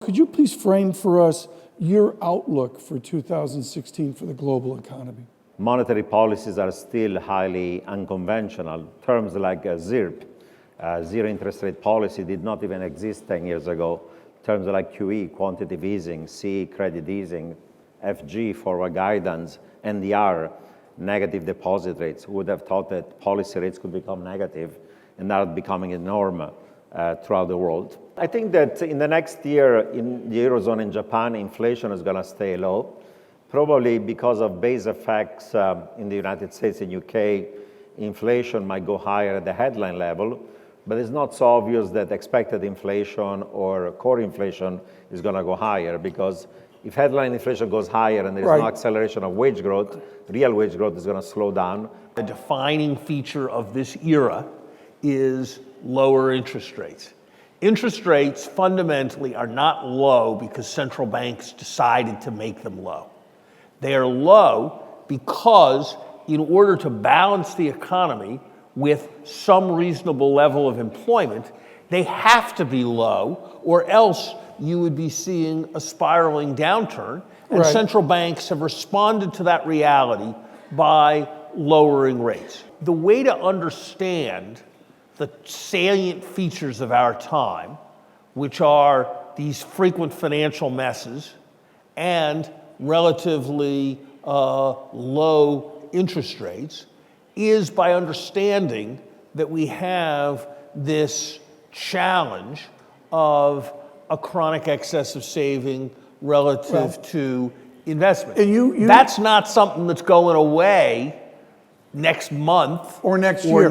Could you please frame for us your outlook for 2016 for the global economy? Monetary policies are still highly unconventional. Terms like ZIRP, zero interest rate policy, did not even exist 10 years ago. Terms like QE, quantitative easing, C, credit easing, FG, forward guidance, NDR, negative deposit rates. Who would have thought that policy rates could become negative and are becoming a norm throughout the world? I think that in the next year in the Eurozone and Japan, inflation is going to stay low, probably because of base effects in the United States and UK. Inflation might go higher at the headline level, but it's not so obvious that expected inflation or core inflation is going to go higher, because if headline inflation goes higher and there is no acceleration of wage growth, real wage growth is going to slow down. The defining feature of this era is lower interest rates. Interest rates fundamentally are not low because central banks decided to make them low. They are low because in order to balance the economy with some reasonable level of employment, they have to be low, or else you would be seeing a spiraling downturn. And central banks have responded to that reality by lowering rates. The way to understand the salient features of our time, which are these frequent financial messes and relatively low interest rates, is by understanding that we have this challenge of a chronic excess of saving relative to investment. And that's not something that's going away next month or next year.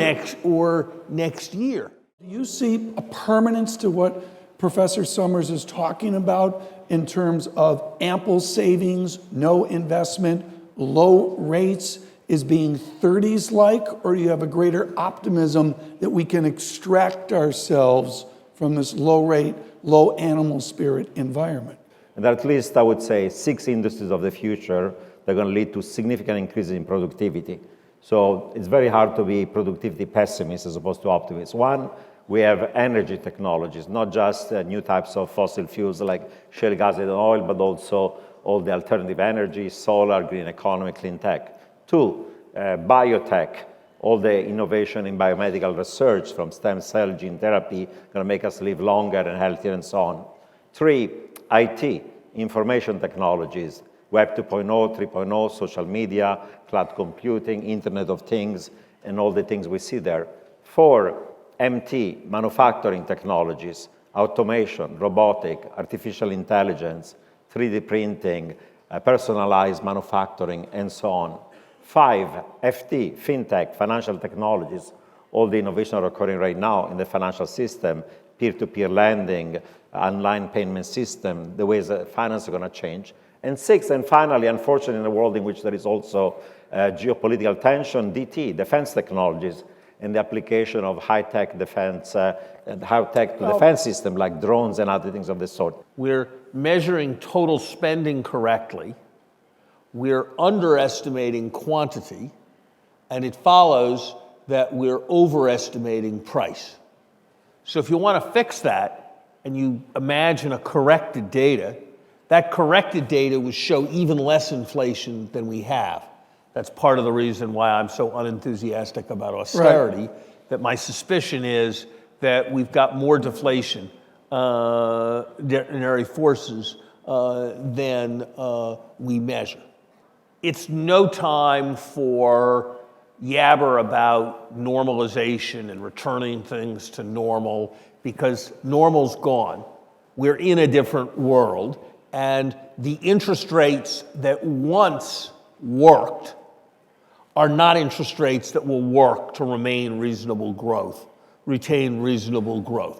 Do you see a permanence to what Professor Sumers is talking about in terms of ample savings, no investment, low rates is being 30s-like, or do you have a greater optimism that we can extract ourselves from this low rate, low animal spirit environment? And at least I would say 6 industries of the future that are going to lead to significant increases in productivity. So it's very hard to be productivity pessimist as opposed to optimist. One, we have energy technologies, not just new types of fossil fuels like shale gas and oil, but also all the alternative energy, solar, green economy, clean tech. 2, biotech, all the innovation in biomedical research from stem cell gene therapy, going to make us live longer and healthier and so on. 3, IT, information technologies, Web 2.0, 3.0, social media, cloud computing, Internet of Things, and all the things we see there. 4, MT, manufacturing technologies, automation, robotic, artificial intelligence, 3D printing, personalized manufacturing, and so on. 5, FT, fintech, financial technologies, all the innovation are occurring right now in the financial system, peer-to-peer lending, online payment system, the ways that finance are going to change. And 6, and finally, unfortunately, in a world in which there is also geopolitical tension, DT, defense technologies, and the application of high-tech defense, high-tech defense system like drones and other things of this sort. We're measuring total spending correctly. We're underestimating quantity, and it follows that we're overestimating price. So if you want to fix that, and you imagine a corrected data, that corrected data would show even less inflation than we have. That's part of the reason why I'm so unenthusiastic about austerity, that my suspicion is that we've got more deflation, deflationary forces, than we measure. It's no time for yabber about normalization and returning things to normal, because normal's gone. We're in a different world, and the interest rates that once worked are not interest rates that will work to retain reasonable growth.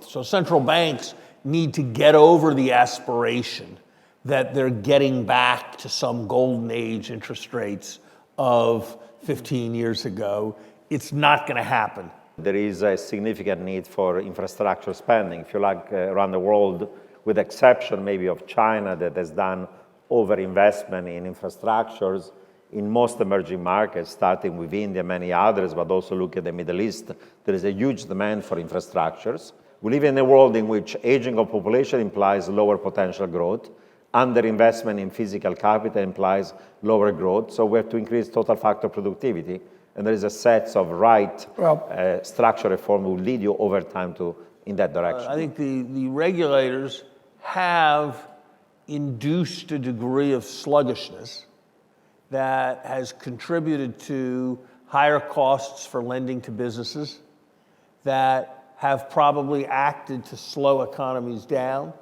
So central banks need to get over the aspiration that they're getting back to some golden age interest rates of 15 years ago. It's not going to happen. There is a significant need for infrastructure spending. If you like, around the world, with exception maybe of China that has done overinvestment in infrastructures, in most emerging markets, starting with India, many others, but also look at the Middle East, there is a huge demand for infrastructures. We live in a world in which aging of population implies lower potential growth. Underinvestment in physical capital implies lower growth. So we have to increase total factor productivity. And there is a set of structural reform will lead you over time in that direction. I think the regulators have induced a degree of sluggishness that has contributed to higher costs for lending to businesses, that have probably acted to slow economies down.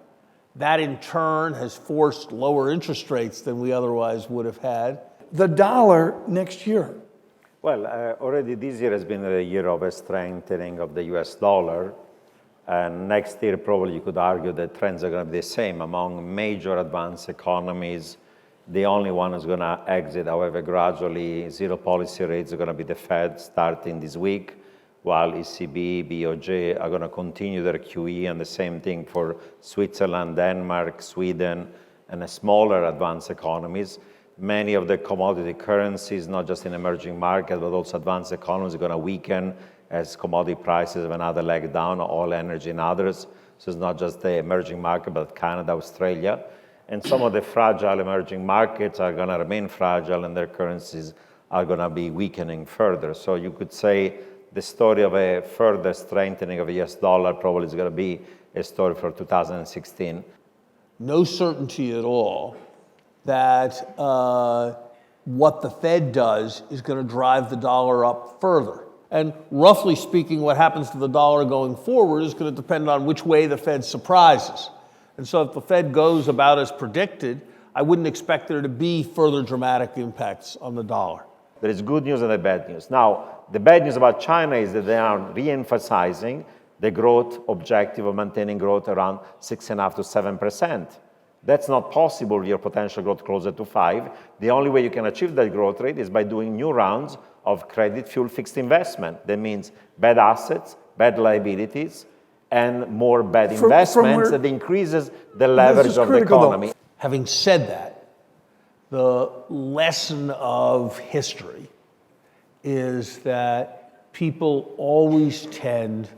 That in turn has forced lower interest rates than we otherwise would have had. The dollar next year. Well, already this year has been a year of a strengthening of the US dollar. And next year, probably you could argue that trends are going to be the same among major advanced economies. The only one who's going to exit, however, gradually, zero policy rates are going to be the Fed starting this week, while ECB, BOJ are going to continue their QE, and the same thing for Switzerland, Denmark, Sweden, and the smaller advanced economies. Many of the commodity currencies, not just in emerging markets, but also advanced economies, are going to weaken as commodity prices have another leg down, oil, energy, and others. So it's not just the emerging market, but Canada, Australia. And some of the fragile emerging markets are going to remain fragile, and their currencies are going to be weakening further. So you could say the story of a further strengthening of the US dollar probably is going to be a story for 2016. No certainty at all that what the Fed does is going to drive the dollar up further. And roughly speaking, what happens to the dollar going forward is going to depend on which way the Fed surprises. And so if the Fed goes about as predicted, I wouldn't expect there to be further dramatic impacts on the dollar. There is good news and the bad news. Now, the bad news about China is that they are re-emphasizing the growth objective of maintaining growth around 6.5% to 7%. That's not possible with your potential growth closer to 5%. The only way you can achieve that growth rate is by doing new rounds of credit-fueled fixed investment. That means bad assets, bad liabilities, and more bad investments that increases the leverage of the economy. Having said that, the lesson of history is that people always tend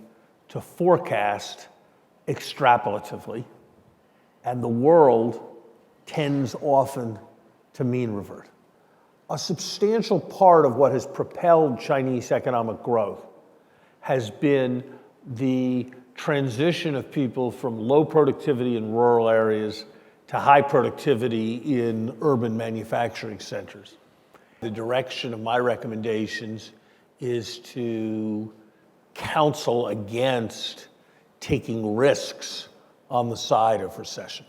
to forecast extrapolatively, and the world tends often to mean revert. A substantial part of what has propelled Chinese economic growth has been the transition of people from low productivity in rural areas to high productivity in urban manufacturing centers. The direction of my recommendations is to counsel against taking risks on the side of recession.